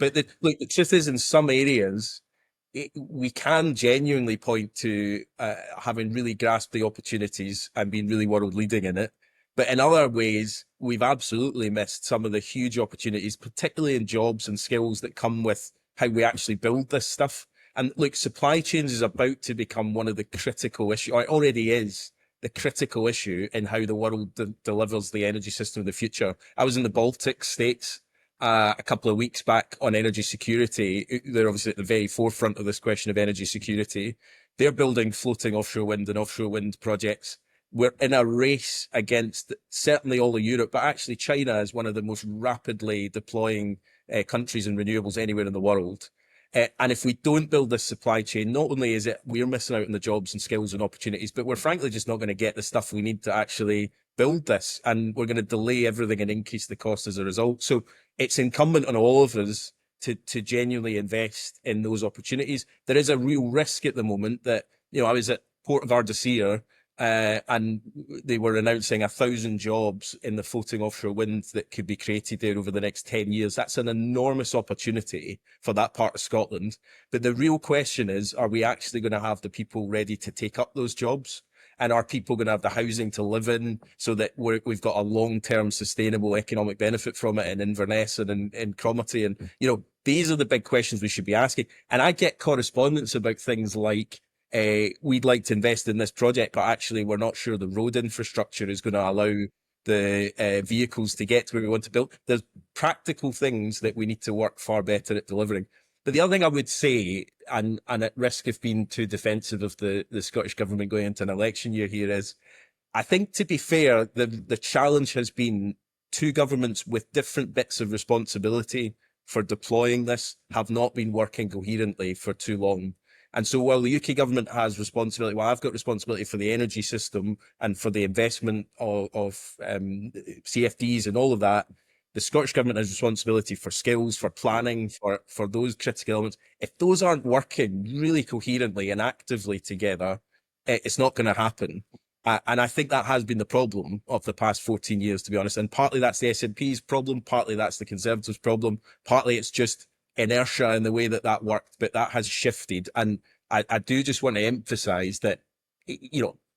But look, the truth is, in some areas, we can genuinely point to having really grasped the opportunities and been really world leading in it. But in other ways, we've absolutely missed some of the huge opportunities, particularly in jobs and skills that come with how we actually build this stuff. And look, supply chains is about to become one of the critical issues, or it already is the critical issue in how the world delivers the energy system of the future. I was in the Baltic states a couple of weeks back on energy security. They're obviously at the very forefront of this question of energy security. They're building floating offshore wind and offshore wind projects. We're in a race against certainly all of Europe, but actually China is one of the most rapidly deploying countries in renewables anywhere in the world. And if we don't build this supply chain, not only is it we're missing out on the jobs and skills and opportunities, but we're frankly just not going to get the stuff we need to actually build this. And we're going to delay everything and increase the cost as a result. So it's incumbent on all of us to genuinely invest in those opportunities. There is a real risk at the moment that, I was at Port of Ardashir, and they were announcing 1,000 jobs in the floating offshore wind that could be created there over the next 10 years. That's an enormous opportunity for that part of Scotland. But the real question is, are we actually going to have the people ready to take up those jobs? And are people going to have the housing to live in so that we've got a long-term sustainable economic benefit from it in Inverness and in Cromarty? And, these are the big questions we should be asking. And I get correspondence about things like, we'd like to invest in this project, but actually we're not sure the road infrastructure is going to allow the vehicles to get to where we want to build. There's practical things that we need to work far better at delivering. But the other thing I would say, and at risk of being too defensive of the Scottish Government going into an election year here, is I think, to be fair, the challenge has been two governments with different bits of responsibility for deploying this have not been working coherently for too long. And so while the UK government has responsibility, I've got responsibility for the energy system and for the investment of CFDs and all of that, the Scottish government has responsibility for skills, for planning, for those critical elements. If those aren't working really coherently and actively together, it's not going to happen. And I think that has been the problem of the past 14 years, to be honest. And partly that's the SNP's problem, partly that's the Conservatives' problem, partly it's just inertia in the way that worked, but that has shifted. And I do just want to emphasize that,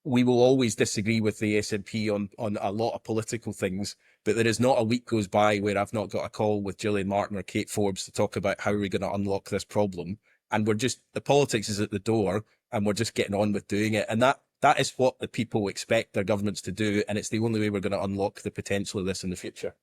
we will always disagree with the SNP on a lot of political things, but there is not a week goes by where I've not got a call with Gillian Martin or Kate Forbes to talk about how are we going to unlock this problem. And the politics is at the door and we're just getting on with doing it. And that is what the people expect their governments to do. And it's the only way we're going to unlock the potential of this in the future.